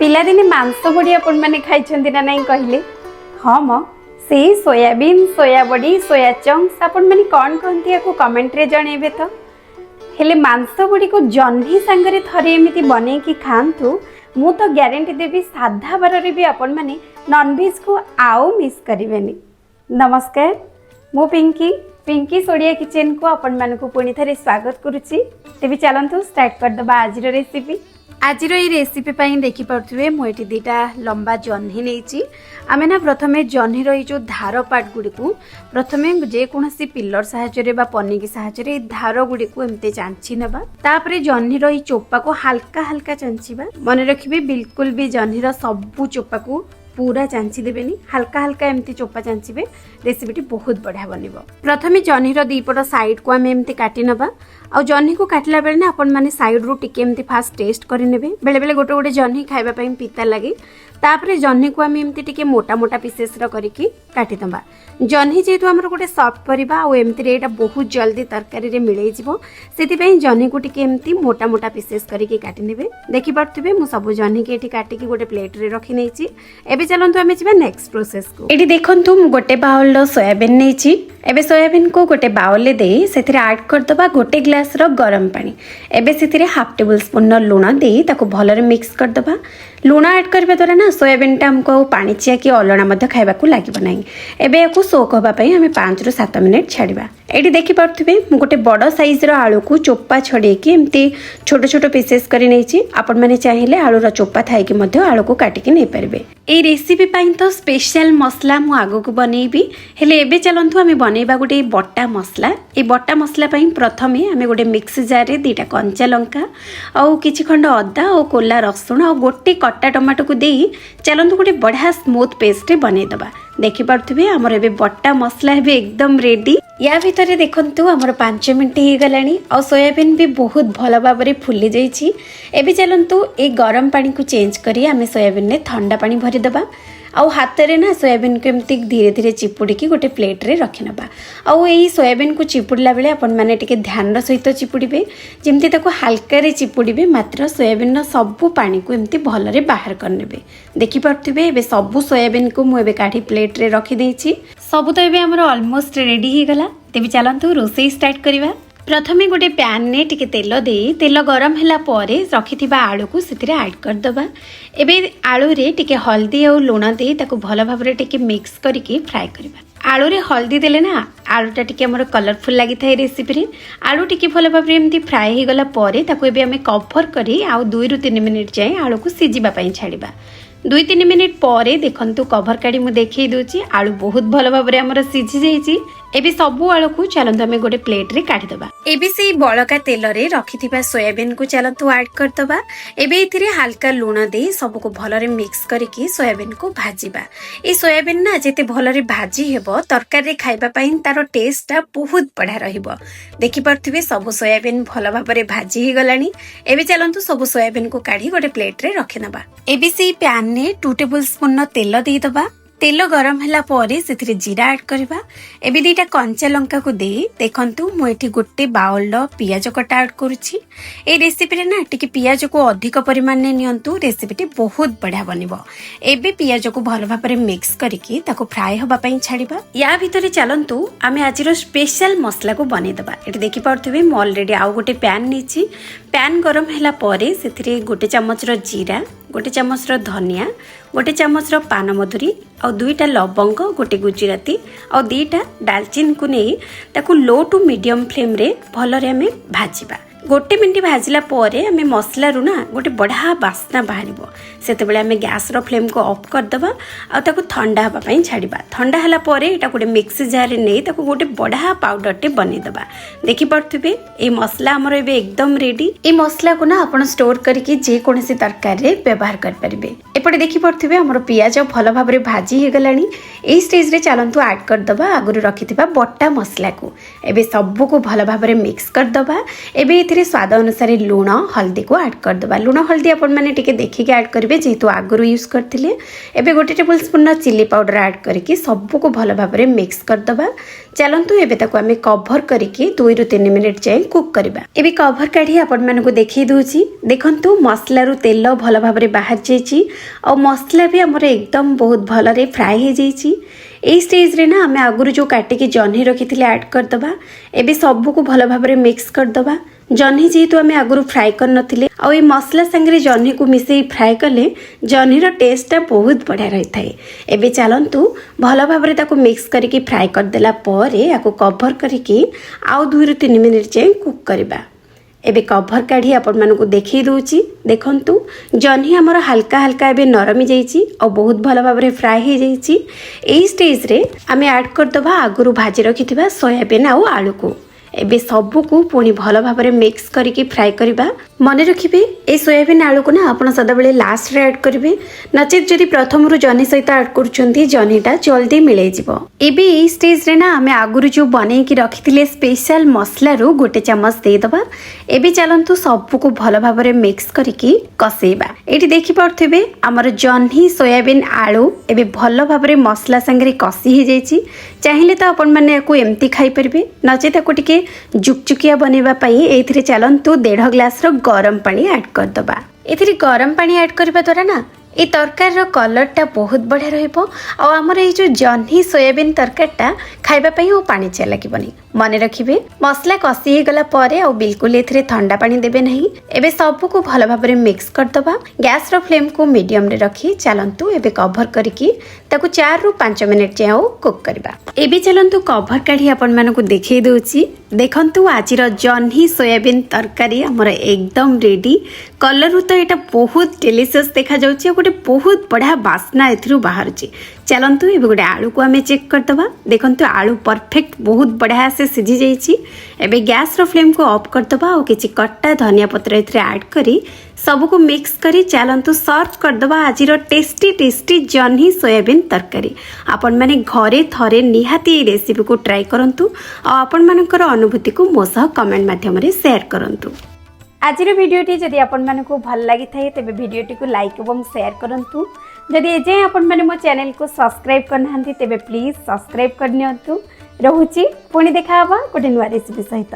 पिलादिने मांस बड़ी आपण मैंने खाई ना नहीं कहले हाँ म से सोयाबीन सोया बड़ी सोया चंक्स आपण मैंने कौन कहती आपको कमेंट रे जणेबे तो हेले मांस बड़ी को जह्नी सांगरे थरे एमती बने कि खातु मु तो ग्यारंटी देवी साधा बार भी आपण मैंने नॉनवेज को आउ मिस करेनि। नमस्कार मु पिंकी पिंकी सोडिया किचन को आपण मानक पुणी थे स्वागत करुच्ची। तेज चलतु स्टार्ट करदे आज रेसिपी। आज रेसिपी देखिपे मुझे दीटा लंबा जह्नी नहीं आम ना प्रथम जह्नी जो धार पार्ट गुड़ी को प्रथम जेकोसी पिलर साहाय्य पनी की साहाय्य धार गुड़ी को एमती चांची नवा तापर जह्नी चोपा को हल्का हल्का चांचीबा। मन रखिए बिल्कुल भी जह्नी सबू चोपा को पूरा चांची देवेनी हल्का हल्का एमती चोपा चांचीबे। रेसिपीटी बहुत बढ़िया बनब। प्रथम जह्नी दीपट साइड को आम एमती काटी नवा आ जह्नी को काटला बेले ना आपण माने साइड रू टिके एमती फास्ट टेस्ट करिनेबे। बेले बेले गोटे गोटे जह्नी खाइबा पई पिता लागे तापर जह्नी को आम एमती टिके मोटा मोटा पीसेस रो करिकी काटी दबा। जह्नी जेतु हमर गोटे सॉफ्ट परिबा आ एमती रे एटा बहुत जल्दी तरकारी रे मिलै जिवो सेति पई जह्नी को टिके एमती मोटा मोटा पीसेस करिकी काटी नेबे। देखि पारथुबे मु सब जह्नी के एठी काटी की गोटे प्लेट रे रखी नेछि। एबे चलंतु आमे जिबा नेक्स्ट प्रोसेस को। एठी देखंतु मु गोटे बाउल रो सोयाबीन नेछि। एबे सोयाबीन को गोटे बाउल ले देई सेथिरे ऐड कर दबा गोटे ग्लास रो गरम पानी। एबे सेथिरे हाफ टेबल स्पून लूण देई ताको भलरे मिक्स कर दबा। लूण ऐड करबे द्वारा ना सोयाबीन टा हमको पानी चिया कि अलणा मध्य खाइबा को लागिब नाही। एबे याकू सोक होबा पई हमें 5 ରୁ 7 मिनिट छाड़िबा। एठी देखि पारथुबे मु गोटे बड़ साइज रो आलू को चोपा छडे कि एमती छोट छोट पीसेस करि नेछि। आपण माने चाहिले आलू रो चोपा थाई कि मध्य आलू को काटि कि नै परबे। ए रेसिपी पई तो स्पेशल मसला मु आगो को बनेबी। हेले एबे चलंतु हमें बनेबा गोटे बट्टा मसला। ए बट्टा मसला पई प्रथमे हमें गोटे मिक्स जार रे दीटा कंचा लंका और किछि खंड अदा और कोला रसुण और गोटे कट्टा टमाटो को देई चलंतु गोटे बढ़िया स्मूथ पेस्ट बने दबा। देखि पारथुबे हमर एबे बट्टा मसला हेबे एकदम रेडी। या भितरे देखंतु हमर 5 मिनिट ही गलानी और सोयाबीन भी बहुत भल भाबरे फुली जाइछि। एबे चलंतु ए गरम पानी को चेंज करी आमे सोयाबीन ने ठंडा पानी भरी दबा आउ हाथ रे ना सोयाबीन को एमती धीरे धीरे चिपुड़ी की गोटे प्लेट रे रखि नबा। आउ एई सोयाबीन को चिपुड़ला बेले आपण माने टिके ध्यान रो सहित चिपुड़ीबे जेमती ताको हल्का रे चिपुड़ीबे मात्र सोयाबीन रो सबु पानी को एमती भल रे बाहर कर नेबे। देखि पारथुबे एबे सबु सोयाबीन को मु एबे काठी प्लेट रे रखि देइछि। सबु तो एबे हमर ऑलमोस्ट रेडी ही गला। तेबे चलंतु रोसई स्टार्ट करिवा। प्रथमे गोटे पैन ने टिके तेल दे तेल गरम होला परे रखिथिबा आलू को सिथिरे ऐड कर दबा। एबे आलू रे टिके हल्दी और लूण दे ताको भल भाबरे टिके मिक्स करिके फ्राई करबा। आलू रे हल्दी देले ना आलूटा टिके हमर कलरफुल लागि थाए रेसिपी रे। आलू टिके भल भाबरे एमती फ्राई हे गला परे ताको एबे हमें कवर करी आ 2 ରୁ 3 मिनिट जाए आलू को सिजिबा पई छाड़िबा। 2-3 मिनिट परे देखंतु कवर काडी मु देखै दोची आलू बहुत भल भाबरे हमर सिझी जाईची। एबे सबु आलू को चलंतु हमें गोटे प्लेट रे काटी दबा। एबे से बळका तेल रे रखिथिबा सोयाबीन को चलंतु ऐड कर दबा। एबे इथिरे हल्का लूण दे सब को भल रे मिक्स करके सोयाबीन को भाजीबा। ए सोयाबीन ना जेते भल रे भाजी हेबो तरकारी रे खाइबा पई तारो टेस्ट बहुत बढ़िया रहिबो। देखि पारथिबे सब सोयाबीन भल भाबरे भाजी ही गलानी। एबे चलंतु सब सोयाबीन को काढी गोटे प्लेट रे रखि नबा। एबे से पैन ने 2 टेबल स्पून तेल दे दबा। तेल गरम होला परे सेथिरे जीरा ऐड करबा। एबे दीटा कंचा लंका को दे देखंतु मु एठी गोटे बाउल रो पियाज कटा ऐड करूची। ए रेसिपी रे ना टिके पियाज को अधिक परिमाण ने नियंतु रेसिपीटी बहुत बढ़िया बनिबो। एबे पियाज को भल भाबरे मिक्स करिके ताको फ्राई होबा पई छाड़िबा। या भितरे चलंतु आमे आज रो स्पेशल मसला को बने दबा। एठी देखि पारथुबे मु ऑलरेडी आउ गोटे पैन नीची। पैन गरम होला परे सेथिरे गोटे चम्मच रो जीरा गोटे चम्मच रो धनिया गोटे चम्मच रो पान मधुरी और 2टा लवंग गोटे गुजराती और 2टा दालचीनी को नहीं ताकू लो टू मीडियम फ्लेम रे भल रे हमें भाजीबा। गोटे मिनट भाजिला परे हमें मसला रू ना गोटे बढ़िया बास्ना बाहरिबो। सेते बेले हमें गैस रो फ्लेम को ऑफ कर दबा और ताकू ठंडा हबा पई छाड़िबा। ठंडा हला परे एटा गोटे मिक्सी जार रे नै ताकू गोटे बढ़िया पाउडर टे बने दबा। देखि पारथुबे ए मसला हमर एबे एकदम रेडी। ए मसला को ना आपण स्टोर करके जे कोनसी तरकारी रे व्यवहार कर परिबे। एपटे देखि पारथुबे हमर पियाज भल भाबरे भाजी हे गलानी। ए स्टेज रे चलंतु ऐड कर दबा आगुरु रखिथिबा बट्टा मसला को। एबे सबु को भल भाबरे मिक्स कर दबा। एबे ये स्वाद अनुसार लुण हल्दी को ऐड करदे। लुण हल्दी आपण मैंने टिके देखिए ऐड करेंगे जेहेतु आगुरी यूज करते। एबे 1 tablespoon chilli powder add करके सबको भल भाव में मिक्स करदे। चलतु एबे ताको आमे कवर करके 2 ରୁ 3 मिनिट जाए कुक करबा। एबे कवर काढ़ी आपण मानको देखि दूची। देखंतु मसला रु तेल भल भाव में बाहर जाइछि और मसला भी हमर एकदम बहुत भल रे फ्राई हो जाइछि। ए स्टेज रे ना आमे आगुरु जो काटिकी जह्नी रखिथिले ऐड करदबा। एबे सबको भल भाव में मिक्स करदबा। जह्नी जेहेतु आमे आगुरु फ्राई कर नथिले और ये मसला संगे जह्नी को मिसई फ्राई कले जह्नीर टेस्टा बहुत बढ़िया रही थाए। एबे चलंतु भल भाव में ताको मिक्स करके फ्राई कर देला परे याको कवर करके आउ 2 ରୁ 3 मिनिट जाए कुक करबा। एबे कवर काढ़ी आपण मानको देखि दूची। देखंतु जह्नी हमर हल्का हल्का एबे नरमी जाइछि और बहुत भल भाव में फ्राई हो जाइछि। एई स्टेज रे आमे ऐड कर दबा आगुरु भाजी रखिथिबा सोयाबीन आ आलू को। एबे सबको पुणी भल भाव में मिक्स करके फ्राई करबा। मन रखिबे ए सोयाबीन आलू को ना आपण सदा बेले लास्ट रे ऐड करिवे, नचेत जदि प्रथम रु जह्नी सहित ऐड करछंती जह्नीटा जल्दी मिले जिवो। एबे ए स्टेज रे ना हमें आगुरु जो बनै की रखिथिले स्पेशल मसला रु 1 चम्मच दे दबा। एबे चलंतु सबको भल भाव में मिक्स करके कसेबा। एठी देखि परथिबे हमर जह्नी सोयाबीन आलू एबे भल भाव में मसला संगे कसी हो जाइछि। चाहिले तो आपण माने को एम्ति खाई परबे, नचेत को टिके जुकजुकिया बनैबा पई एथिरे चलंतु 1.5 ग्लास रो गरम पानी ऐड कर दबा। एथिरे गरम पानी ऐड करबा द्वारा ना ये तरकारी रो कलरटा बहुत बढ़िया रहइबो और हमर ए जो जह्नी सोयाबीन तरकारीटा खाइबा पई ओ पानी चिया लागिबनी। मन रखिबे मसला कसी हे गला परे और बिल्कुल एथिरे ठंडा पानी देबे नहीं। एबे सबको भल भाव में मिक्स कर दबा। गैस रो फ्लेम को मीडियम रे रखी चलंतु एबे कवर करके ताको 4 ରୁ 5 मिनिट जाओ कुक करबा। एबे चलंतु कवर काढ़ी आपण मानको देखै दोची। देखंतु आजिर जह्नी सोयाबीन तरकारी हमर एकदम रेडी। कलर तो एटा बहुत डिलीशियस देखा जाउची, गोटे बहुत बढ़िया बास्ना एथिरु बाहरची। चलंतु एबे गोटे आलू को आमे चेक कर दबा। देखंतु आलू परफेक्ट बहुत बढ़िया से सिझी जाइची। एबे गैस रो फ्लेम को ऑफ कर दबा और किछि कट्टा धनिया पत्र एथिरे ऐड करी सबको मिक्स करी चलंतु सर्व कर दबा आजिर टेस्टी टेस्टी जह्नी सोयाबीन तरकारी। आपण माने घरे थरे निहाती ए रेसिपी को ट्राई करंतु और आपण मानकर अनुभूति को मो सह कमेंट माध्यम रे शेयर करंतु। आजिर वीडियोटी जदि आपण मानकु भल लागि थाए तबे वीडियोटी को लाइक एवं शेयर करंतु। जदि एजे आपण माने मो चैनल को सब्सक्राइब करनांती तबे प्लीज सब्सक्राइब करनियंतु। रहुची पुणी देखा हबा गोटे नुवा रेसिपी सहित।